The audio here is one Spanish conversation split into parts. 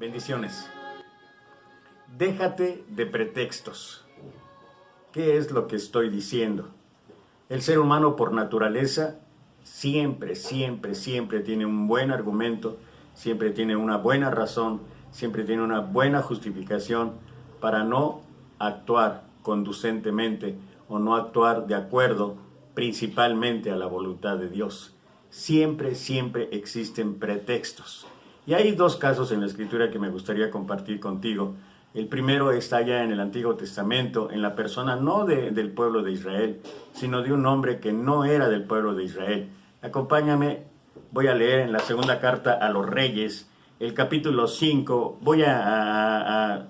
Bendiciones. Déjate de pretextos. ¿Qué es lo que estoy diciendo? El ser humano por naturaleza siempre tiene un buen argumento, siempre tiene una buena razón, siempre tiene una buena justificación para no actuar conducentemente o no actuar de acuerdo principalmente a la voluntad de Dios. Siempre existen pretextos. Y hay dos casos en la Escritura que me gustaría compartir contigo. El primero está ya en el Antiguo Testamento, en la persona no del pueblo de Israel, sino de un hombre que no era del pueblo de Israel. Acompáñame, voy a leer en la segunda carta a los Reyes, el capítulo 5. Voy a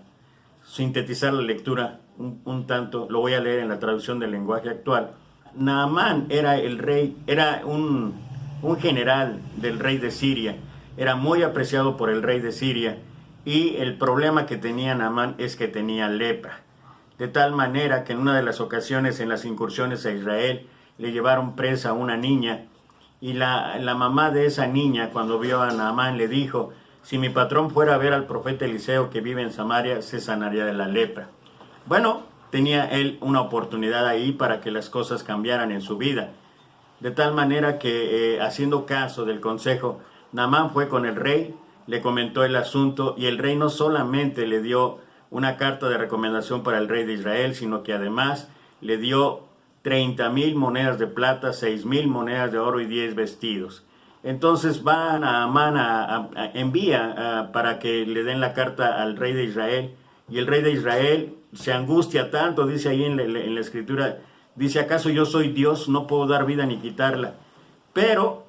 sintetizar la lectura un tanto, lo voy a leer en la traducción del lenguaje actual. Naamán era el rey, era un general del rey de Siria. Era muy apreciado por el rey de Siria, y el problema que tenía Naamán es que tenía lepra. De tal manera que en una de las ocasiones en las incursiones a Israel le llevaron presa a una niña, y la mamá de esa niña, cuando vio a Naamán, le dijo: si mi patrón fuera a ver al profeta Eliseo que vive en Samaria, se sanaría de la lepra. Bueno, tenía él una oportunidad ahí para que las cosas cambiaran en su vida. De tal manera que haciendo caso del consejo, Naamán fue con el rey, le comentó el asunto, y el rey no solamente le dio una carta de recomendación para el rey de Israel, sino que además le dio 30,000 monedas de plata, 6,000 monedas de oro y 10 vestidos. Entonces va Naamán envía para que le den la carta al rey de Israel, y el rey de Israel se angustia tanto, dice ahí en la Escritura, dice: ¿acaso yo soy Dios? No puedo dar vida ni quitarla. Pero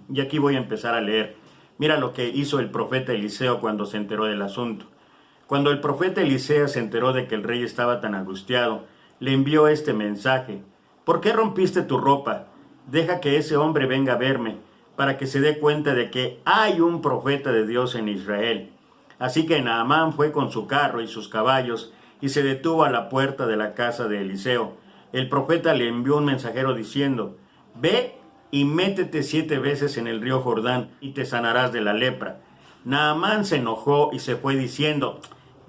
y aquí voy a empezar a leer. Mira lo que hizo el profeta Eliseo cuando se enteró del asunto. Cuando el profeta Eliseo se enteró de que el rey estaba tan angustiado, le envió este mensaje: ¿por qué rompiste tu ropa? Deja que ese hombre venga a verme, para que se dé cuenta de que hay un profeta de Dios en Israel. Así que Naamán fue con su carro y sus caballos, y se detuvo a la puerta de la casa de Eliseo. El profeta le envió un mensajero diciendo: ve y métete 7 veces en el río Jordán, y te sanarás de la lepra. Naamán se enojó y se fue diciendo: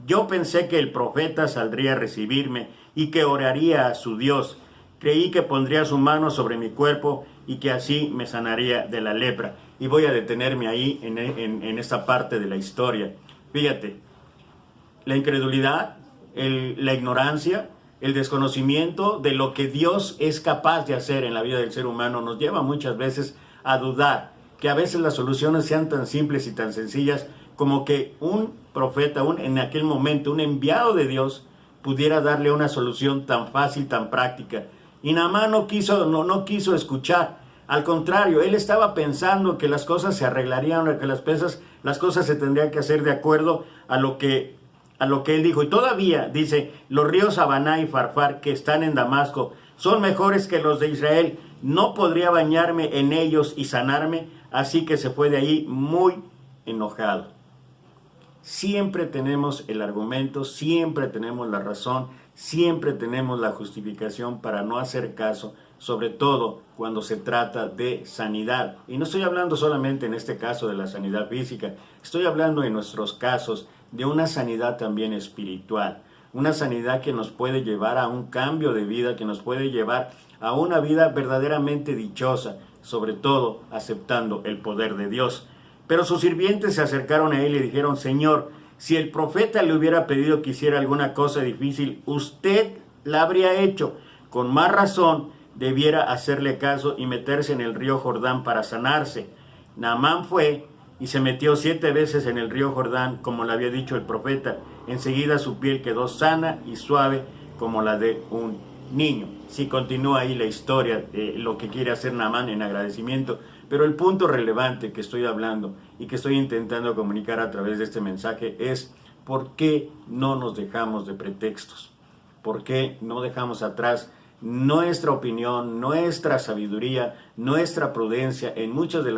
yo pensé que el profeta saldría a recibirme y que oraría a su Dios. Creí que pondría su mano sobre mi cuerpo y que así me sanaría de la lepra. Y voy a detenerme ahí en esta parte de la historia. Fíjate, la incredulidad, la ignorancia, el desconocimiento de lo que Dios es capaz de hacer en la vida del ser humano nos lleva muchas veces a dudar que a veces las soluciones sean tan simples y tan sencillas como que un profeta, en aquel momento un enviado de Dios, pudiera darle una solución tan fácil, tan práctica. Y Naamán no quiso escuchar. Al contrario, él estaba pensando que las cosas se arreglarían, que las cosas se tendrían que hacer de acuerdo a lo que él dijo. Y todavía dice: los ríos Habaná y Farfar que están en Damasco son mejores que los de Israel. No podría bañarme en ellos y sanarme. Así que se fue de ahí muy enojado. Siempre tenemos el argumento, siempre tenemos la razón, siempre tenemos la justificación para no hacer caso, sobre todo cuando se trata de sanidad. Y no estoy hablando solamente en este caso de la sanidad física, estoy hablando en nuestros casos de una sanidad también espiritual, una sanidad que nos puede llevar a un cambio de vida, que nos puede llevar a una vida verdaderamente dichosa, sobre todo aceptando el poder de Dios. Pero sus sirvientes se acercaron a él y le dijeron: Señor, si el profeta le hubiera pedido que hiciera alguna cosa difícil, usted la habría hecho. Con más razón debiera hacerle caso y meterse en el río Jordán para sanarse. Naamán fue y se metió 7 veces en el río Jordán, como le había dicho el profeta. Enseguida su piel quedó sana y suave como la de un niño. Sí, continúa ahí la historia de lo que quiere hacer Naamán en agradecimiento. Pero el punto relevante que estoy hablando y que estoy intentando comunicar a través de este mensaje es: ¿por qué no nos dejamos de pretextos? ¿Por qué no dejamos atrás nuestra opinión, nuestra sabiduría, nuestra prudencia en muchas de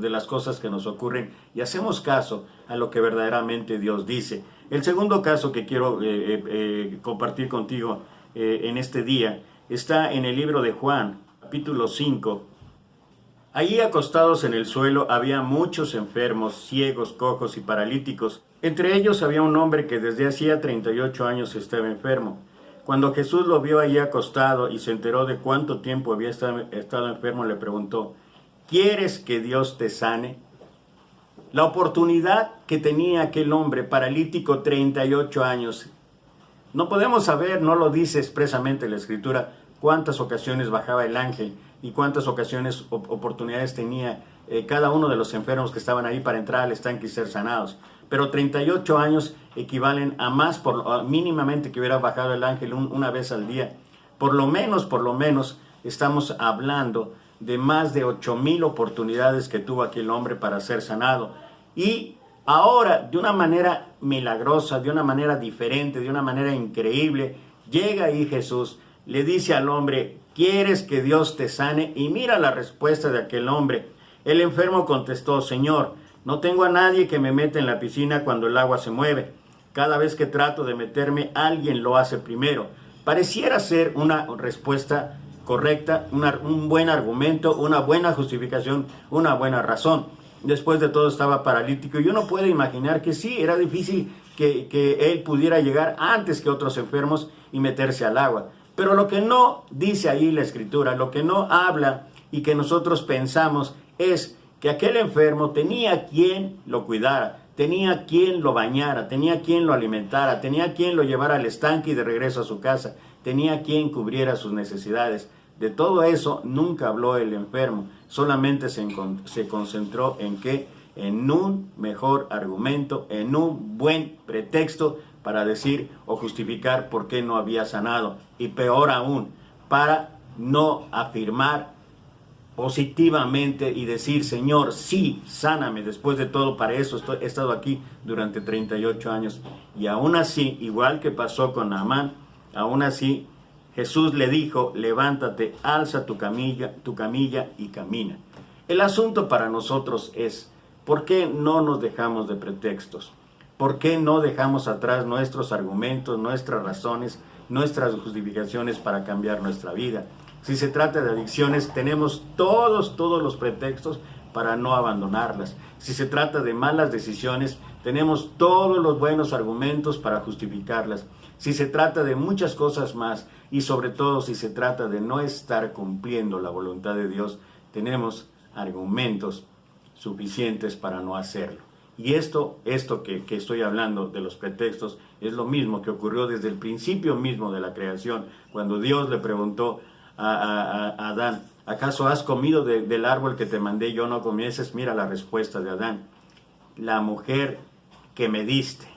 las cosas que nos ocurren y hacemos caso a lo que verdaderamente Dios dice? El segundo caso que quiero compartir contigo en este día está en el libro de Juan, capítulo 5. Allí acostados en el suelo había muchos enfermos, ciegos, cojos y paralíticos. Entre ellos había un hombre que desde hacía 38 años estaba enfermo. Cuando Jesús lo vio allí acostado y se enteró de cuánto tiempo había estado enfermo, le preguntó: ¿quieres que Dios te sane? La oportunidad que tenía aquel hombre paralítico, 38 años. No podemos saber, no lo dice expresamente la Escritura, cuántas ocasiones bajaba el ángel y cuántas ocasiones, oportunidades tenía cada uno de los enfermos que estaban ahí para entrar al estanque y ser sanados. Pero 38 años equivalen a más, mínimamente, que hubiera bajado el ángel una vez al día. Por lo menos, estamos hablando de más de 8,000 oportunidades que tuvo aquel hombre para ser sanado. Y ahora, de una manera milagrosa, de una manera diferente, de una manera increíble, llega ahí Jesús, le dice al hombre: ¿quieres que Dios te sane? Y mira la respuesta de aquel hombre. El enfermo contestó: Señor, no tengo a nadie que me meta en la piscina cuando el agua se mueve. Cada vez que trato de meterme, alguien lo hace primero. Pareciera ser una respuesta correcta, un buen argumento, una buena justificación, una buena razón. Después de todo estaba paralítico y uno puede imaginar que sí, era difícil que él pudiera llegar antes que otros enfermos y meterse al agua. Pero lo que no dice ahí la Escritura, lo que no habla y que nosotros pensamos es que aquel enfermo tenía quien lo cuidara, tenía quien lo bañara, tenía quien lo alimentara, tenía quien lo llevara al estanque y de regreso a su casa, tenía quien cubriera sus necesidades. De todo eso nunca habló el enfermo, solamente se concentró en qué, en un mejor argumento, en un buen pretexto para decir o justificar por qué no había sanado, y peor aún, para no afirmar positivamente y decir: Señor, sí, sáname. Después de todo, para eso he estado aquí durante 38 años. Y aún así, igual que pasó con Naamán, aún así Jesús le dijo: levántate, alza tu camilla y camina. El asunto para nosotros es: ¿por qué no nos dejamos de pretextos? ¿Por qué no dejamos atrás nuestros argumentos, nuestras razones, nuestras justificaciones para cambiar nuestra vida? Si se trata de adicciones, tenemos todos los pretextos para no abandonarlas. Si se trata de malas decisiones, tenemos todos los buenos argumentos para justificarlas. Si se trata de muchas cosas más, y sobre todo si se trata de no estar cumpliendo la voluntad de Dios, tenemos argumentos suficientes para no hacerlo. Y esto que estoy hablando de los pretextos es lo mismo que ocurrió desde el principio mismo de la creación, cuando Dios le preguntó a Adán: ¿acaso has comido del árbol que te mandé yo no comieses? Mira la respuesta de Adán: la mujer que me diste.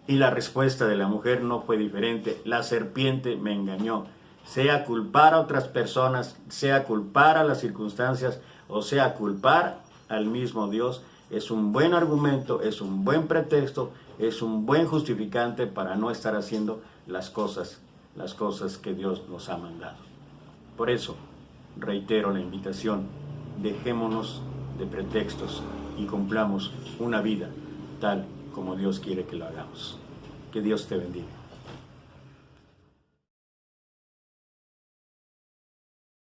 Y la respuesta de la mujer no fue diferente: la serpiente me engañó. Sea culpar a otras personas, sea culpar a las circunstancias, o sea culpar al mismo Dios, es un buen argumento, es un buen pretexto, es un buen justificante para no estar haciendo las cosas que Dios nos ha mandado. Por eso, reitero la invitación: dejémonos de pretextos y cumplamos una vida tal como Dios quiere que lo hagamos. Que Dios te bendiga.